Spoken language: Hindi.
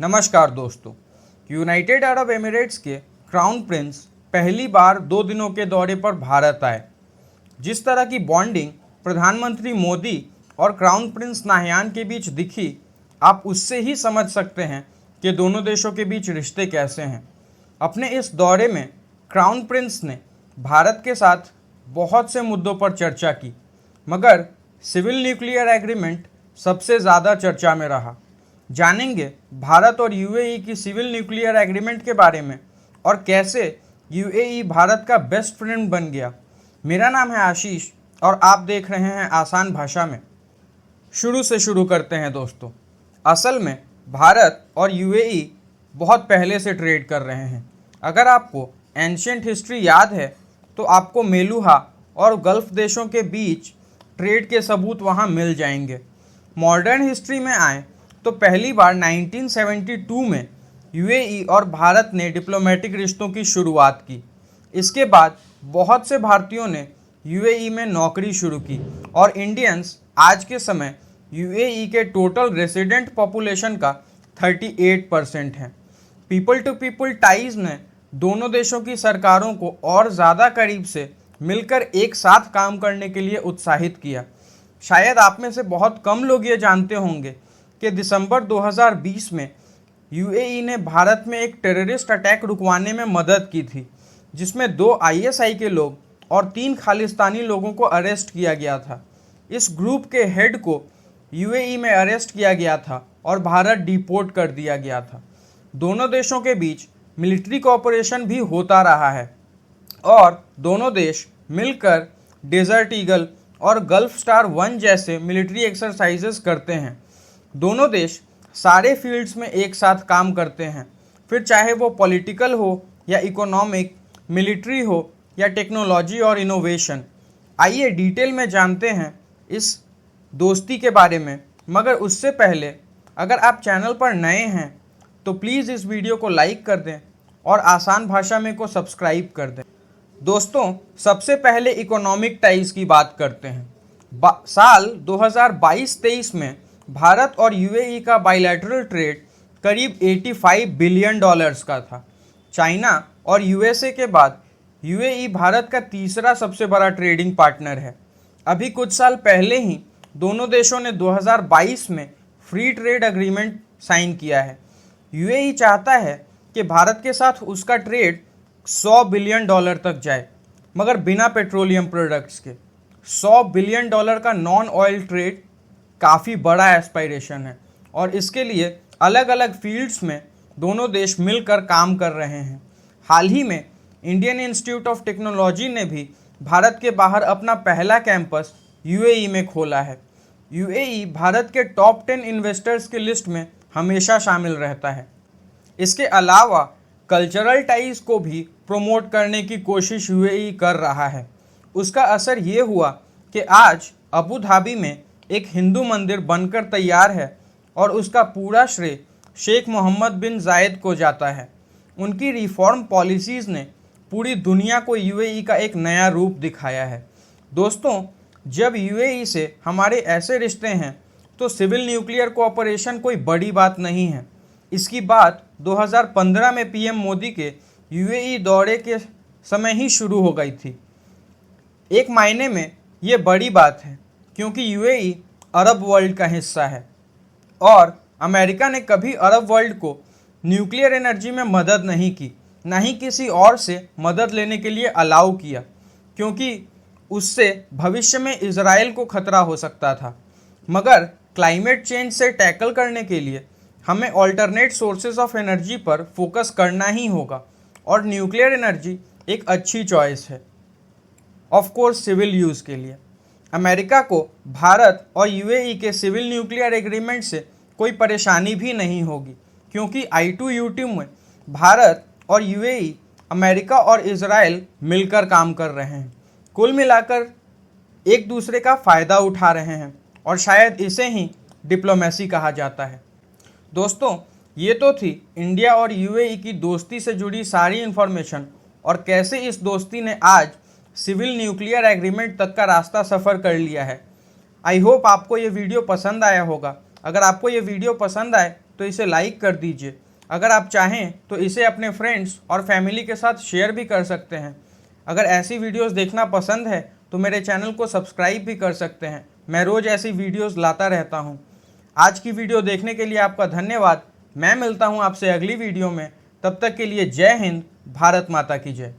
नमस्कार दोस्तों। यूनाइटेड अरब एमिरेट्स के क्राउन प्रिंस पहली बार 2 दिनों के दौरे पर भारत आए। जिस तरह की बॉन्डिंग प्रधानमंत्री मोदी और क्राउन प्रिंस नाहयान के बीच दिखी, आप उससे ही समझ सकते हैं कि दोनों देशों के बीच रिश्ते कैसे हैं। अपने इस दौरे में क्राउन प्रिंस ने भारत के साथ बहुत से मुद्दों पर चर्चा की, मगर सिविल न्यूक्लियर एग्रीमेंट सबसे ज़्यादा चर्चा में रहा। जानेंगे भारत और यूएई की सिविल न्यूक्लियर एग्रीमेंट के बारे में और कैसे यूएई भारत का बेस्ट फ्रेंड बन गया। मेरा नाम है आशीष और आप देख रहे हैं आसान भाषा में। शुरू से शुरू करते हैं दोस्तों। असल में भारत और यूएई बहुत पहले से ट्रेड कर रहे हैं। अगर आपको एंशिएंट हिस्ट्री याद है तो आपको मेलुहा और गल्फ देशों के बीच ट्रेड के सबूत वहाँ मिल जाएंगे। मॉडर्न हिस्ट्री में आए तो पहली बार 1972 में यूएई और भारत ने डिप्लोमेटिक रिश्तों की शुरुआत की। इसके बाद बहुत से भारतीयों ने यूएई में नौकरी शुरू की और इंडियंस आज के समय यूएई के टोटल रेसिडेंट पॉपुलेशन का 38% हैं। पीपल टू पीपल टाइज ने दोनों देशों की सरकारों को और ज़्यादा करीब से मिलकर एक साथ काम करने के लिए उत्साहित किया। शायद आप में से बहुत कम लोग ये जानते होंगे कि दिसंबर 2020 में यूएई ने भारत में एक टेररिस्ट अटैक रुकवाने में मदद की थी, जिसमें 2 आईएसआई के लोग और 3 खालिस्तानी लोगों को अरेस्ट किया गया था। इस ग्रुप के हेड को यूएई में अरेस्ट किया गया था और भारत डिपोर्ट कर दिया गया था। दोनों देशों के बीच मिलिट्री कोऑपरेशन भी होता रहा है और दोनों देश मिलकर डेजर्ट ईगल और गल्फ स्टार 1 जैसे मिलिट्री एक्सरसाइजेस करते हैं। दोनों देश सारे फील्ड्स में एक साथ काम करते हैं, फिर चाहे वो पॉलिटिकल हो या इकोनॉमिक, मिलिट्री हो या टेक्नोलॉजी और इनोवेशन। आइए डिटेल में जानते हैं इस दोस्ती के बारे में, मगर उससे पहले अगर आप चैनल पर नए हैं तो प्लीज़ इस वीडियो को लाइक कर दें और आसान भाषा में को सब्सक्राइब कर दें। दोस्तों, सबसे पहले इकोनॉमिक टाइज की बात करते हैं। साल 2022-23 में भारत और यूएई का बायलैटरल ट्रेड करीब $85 बिलियन का था। चाइना और यूएसए के बाद यूएई भारत का तीसरा सबसे बड़ा ट्रेडिंग पार्टनर है। अभी कुछ साल पहले ही दोनों देशों ने 2022 में फ्री ट्रेड एग्रीमेंट साइन किया है। यूएई चाहता है कि भारत के साथ उसका ट्रेड $100 बिलियन तक जाए, मगर बिना पेट्रोलियम प्रोडक्ट्स के। $100 बिलियन का नॉन ऑयल ट्रेड काफ़ी बड़ा एस्पायरेशन है और इसके लिए अलग अलग फील्ड्स में दोनों देश मिलकर काम कर रहे हैं। हाल ही में इंडियन इंस्टीट्यूट ऑफ टेक्नोलॉजी ने भी भारत के बाहर अपना पहला कैंपस यूएई में खोला है। यूएई भारत के टॉप 10 इन्वेस्टर्स की लिस्ट में हमेशा शामिल रहता है। इसके अलावा कल्चरल टाइज को भी प्रमोट करने की कोशिश यूएई कर रहा है। उसका असर ये हुआ कि आज अबू धाबी में एक हिंदू मंदिर बनकर तैयार है और उसका पूरा श्रेय शेख मोहम्मद बिन जायद को जाता है। उनकी रिफॉर्म पॉलिसीज़ ने पूरी दुनिया को यूएई का एक नया रूप दिखाया है। दोस्तों, जब यूएई से हमारे ऐसे रिश्ते हैं तो सिविल न्यूक्लियर कोऑपरेशन कोई बड़ी बात नहीं है। इसकी बात 2015 में पीएम मोदी के यूएई दौरे के समय ही शुरू हो गई थी। एक मायने में ये बड़ी बात है क्योंकि यूएई अरब वर्ल्ड का हिस्सा है और अमेरिका ने कभी अरब वर्ल्ड को न्यूक्लियर एनर्जी में मदद नहीं की, ना ही किसी और से मदद लेने के लिए अलाउ किया, क्योंकि उससे भविष्य में इजराइल को खतरा हो सकता था। मगर क्लाइमेट चेंज से टैकल करने के लिए हमें ऑल्टरनेट सोर्सेज ऑफ एनर्जी पर फोकस करना ही होगा और न्यूक्लियर एनर्जी एक अच्छी चॉइस है, ऑफ कोर्स सिविल यूज़ के लिए। अमेरिका को भारत और यूएई के सिविल न्यूक्लियर एग्रीमेंट से कोई परेशानी भी नहीं होगी, क्योंकि I2U2 में भारत और यूएई, अमेरिका और इजराइल मिलकर काम कर रहे हैं। कुल मिलाकर एक दूसरे का फ़ायदा उठा रहे हैं और शायद इसे ही डिप्लोमेसी कहा जाता है। दोस्तों, ये तो थी इंडिया और यूएई की दोस्ती से जुड़ी सारी इन्फॉर्मेशन और कैसे इस दोस्ती ने आज सिविल न्यूक्लियर एग्रीमेंट तक का रास्ता सफ़र कर लिया है। आई होप आपको ये वीडियो पसंद आया होगा। अगर आपको ये वीडियो पसंद आए तो इसे लाइक कर दीजिए। अगर आप चाहें तो इसे अपने फ्रेंड्स और फैमिली के साथ शेयर भी कर सकते हैं। अगर ऐसी वीडियोस देखना पसंद है तो मेरे चैनल को सब्सक्राइब भी कर सकते हैं। मैं रोज़ ऐसी वीडियोस लाता रहता हूं। आज की वीडियो देखने के लिए आपका धन्यवाद। मैं मिलता हूं आपसे अगली वीडियो में। तब तक के लिए जय हिंद, भारत माता की जय।